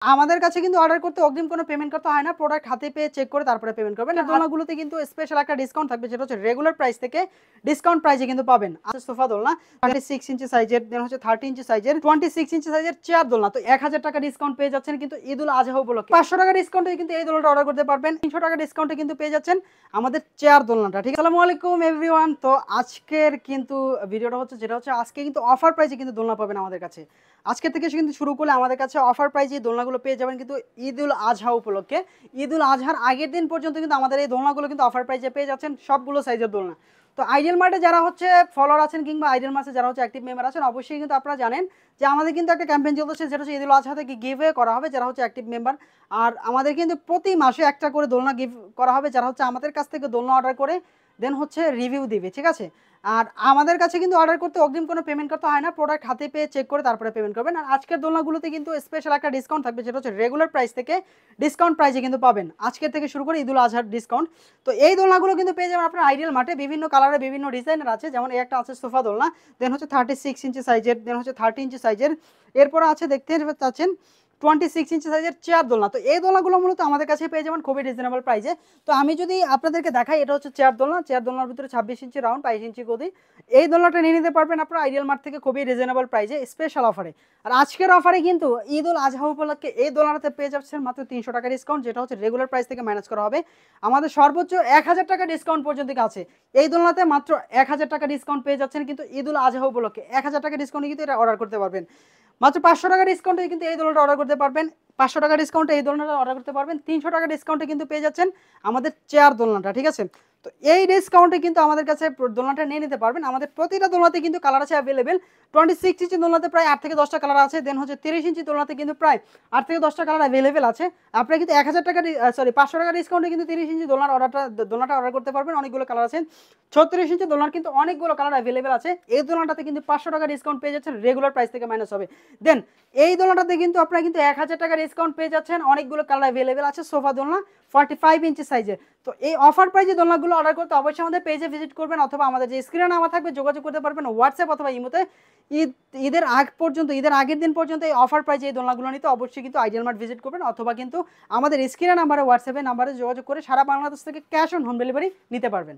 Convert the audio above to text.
আমাদের কাছে কিন্তু অর্ডার করতে অগ্রিম কোনো পেমেন্ট করতে হয় না। প্রোডাক্ট হাতে পেয়ে চেক করে তারপরে পেমেন্ট করবেন। আর দোলনাগুলোতে কিন্তু স্পেশাল একটা ডিসকাউন্ট থাকবে, যেটা হচ্ছে রেগুলার প্রাইস থেকে ডিসকাউন্ট প্রাইসে কিন্তু পাবেন। আছে সোফা দোলনা 26 ইঞ্চি সাইজের, দেন হচ্ছে 30 ইঞ্চি সাইজের, 26 ইঞ্চি সাইজের চেয়ার দোলনা। তো 1000 টাকা ডিসকাউন্ট পেয়ে যাচ্ছেন কিন্তু ঈদুল আজহা উপলক্ষে। 500 টাকা ডিসকাউন্টে কিন্তু এই দোলনাটা অর্ডার করতে পারবেন। 300 টাকা ডিসকাউন্টে কিন্তু পেয়ে যাচ্ছেন আমাদের চেয়ার দোলনাটা। ঠিক আছে, আসসালামু আলাইকুম এভরিওয়ান। তো আজকের কিন্তু ভিডিওটা হচ্ছে, যেটা হচ্ছে আজকে কিন্তু অফার প্রাইসে কিন্তু দোলনা পাবেন আমাদের কাছে। আজকে থেকে কিন্তু শুরু করলে আমাদের কাছে অফার প্রাইজে দোলনাগুলো পেয়ে যাবেন কিন্তু ঈদুল আজহা উপলক্ষে। ঈদুল আজহার আগের দিন পর্যন্ত কিন্তু আমাদের এই দোলনাগুলো কিন্তু অফার প্রাইজে পেয়ে যাচ্ছেন, সবগুলো সাইজের দোলনা। তো আইডিয়াল মার্টে যারা হচ্ছে ফলোয়ার আছেন কিংবা আইডিয়াল মার্টে যারা হচ্ছে অ্যাক্টিভ মেম্বার আছেন, অবশ্যই কিন্তু আপনারা জানেন যে আমাদের কিন্তু একটা ক্যাম্পেইন চলছে, যেটা হচ্ছে ঈদুল আজহা থেকে গিভওয়ে করা হবে যারা হচ্ছে অ্যাক্টিভ মেম্বার। আর আমাদের কিন্তু প্রতি মাসে একটা করে দোলনা গিভ করা হবে যারা হচ্ছে আমাদের কাছ থেকে দোলনা অর্ডার করে দেন হচ্ছে রিভিউ দিবে। ঠিক আছে, আর আমাদের কাছে কিন্তু অর্ডার করতে অগ্রিম কোনো পেমেন্ট করতে হয় না। প্রোডাক্ট হাতে পেয়ে চেক করে তারপরে পেমেন্ট করবেন। আর আজকের দোলনাগুলোতে কিন্তু স্পেশাল একটা ডিসকাউন্ট থাকবে, যেটা হচ্ছে রেগুলার প্রাইস থেকে ডিসকাউন্ট প্রাইসে কিন্তু পাবেন আজকের থেকে শুরু করে ঈদুল আজহার ডিসকাউন্ট। তো এই দোলনাগুলো কিন্তু পেয়ে যাবেন আপনার আইডিয়াল মার্টে। বিভিন্ন কালারের বিভিন্ন ডিজাইনের আছে, যেমন এই একটা আছে সোফা দোলনা, দেন হচ্ছে 36 ইঞ্চি সাইজের, দেন হচ্ছে 30 ইঞ্চি সাইজের। এরপর আছে দেখতে পাচ্ছেন 26 ইঞ্চি সাইজের চেয়ার দোলনা। তো এই দোলনাগুলো মূলত আমাদের কাছে পেয়ে যাবেন খুবই রিজনেবল প্রাইসে। তো আমি যদি আপনাদেরকে দেখাই, এটা হচ্ছে চেয়ার দোলনা। চেয়ার দোলনার ভিতরে 26 ইঞ্চি রাউন্ড, 22 ইঞ্চি গদি। এই দোলনাটা নিয়ে নিতে পারবেন আপনার আইডিয়াল মার্ট থেকে খুবই রিজনেবল প্রাইসে স্পেশাল অফারে। আর আজকের অফারে কিন্তু ঈদুল আজহা উপলক্ষে এই দোলনাতে পেয়ে যাচ্ছেন মাত্র 300 টাকা ডিসকাউন্ট, যেটা হচ্ছে রেগুলার প্রাইস থেকে মাইনাস করা হবে। আমাদের সর্বোচ্চ 1000 টাকা ডিসকাউন্ট পর্যন্ত আছে এই দোলনাতে। মাত্র 1000 টাকা ডিসকাউন্ট পেয়ে যাচ্ছেন কিন্তু ঈদুল আজহা উপলক্ষে। 1000 টাকা ডিসকাউন্টে কিন্তু এটা অর্ডার করতে পারবেন। মাত্র 500 টাকা ডিসকাউন্টে কিন্তু এই দোলনাটা অর্ডার করতে পারবেন। 500 টাকা ডিসকাউন্টে এই দোলনাটা অর্ডার করতে পারবেন। 300 টাকা ডিসকাউন্টে কিন্তু পেয়ে যাচ্ছেন আমাদের চেয়ার দোলনাটা। ঠিক আছে, তো এই ডিসকাউন্টে কিন্তু আমাদের কাছে দোলনাটা নিয়ে নিতে পারবেন। আমাদের প্রতিটা দোলনাতে কিন্তু কালার আছে অ্যাভেলেবেল। 26 ইঞ্চি দোলনাতে প্রায় 8 থেকে 10টা কালার আছে, দেন হচ্ছে 30 ইঞ্চি দোলনাতে কিন্তু প্রায় 8 থেকে 10টা কালার অ্যাভেলেবেল আছে। আপনারা কিন্তু 1000 টাকা 500 টাকা ডিসকাউন্টে কিন্তু 30 ইঞ্চি দোলনাটা অর্ডার করতে পারবেন। অনেকগুলো কালার আছে। 36 ইঞ্চি দোলনার কিন্তু অনেকগুলো কালার অ্যাভেলেবেল আছে। এই দোলনাটাতে কিন্তু 500 টাকা ডিসকাউন্ট পেয়ে যাচ্ছেন, রেগুলার প্রাইস থেকে মাইনাস হবে। দেন এই দোলনাটাতে কিন্তু আপনারা কিন্তু 1000 টাকা ডিসকাউন্ট পেয়ে যাচ্ছেন। অনেকগুলো কালার অ্যাভেলেবেল আছে। সোফা দোলনা 45 ইঞ্চি সাইজের। তো এই অফার প্রাইজে দোলনাগুলো অর্ডার করতে অবশ্যই আমাদের পেজে ভিজিট করবেন, অথবা আমাদের যে স্ক্রিনে নাম্বার থাকবে যোগাযোগ করতে পারবেন হোয়াটসঅ্যাপ অথবা ইমোতে। ঈদের আগ পর্যন্ত, ঈদের আগের দিন পর্যন্ত এই অফার প্রাইজে এই দোলনাগুলো নিতে অবশ্যই কিন্তু আইডিয়াল মার্ট ভিজিট করবেন, অথবা কিন্তু আমাদের স্ক্রিনে নাম্বারে হোয়াটসঅ্যাপে নাম্বারে যোগাযোগ করে সারা বাংলাদেশ থেকে ক্যাশ অন হোম ডেলিভারি নিতে পারবেন।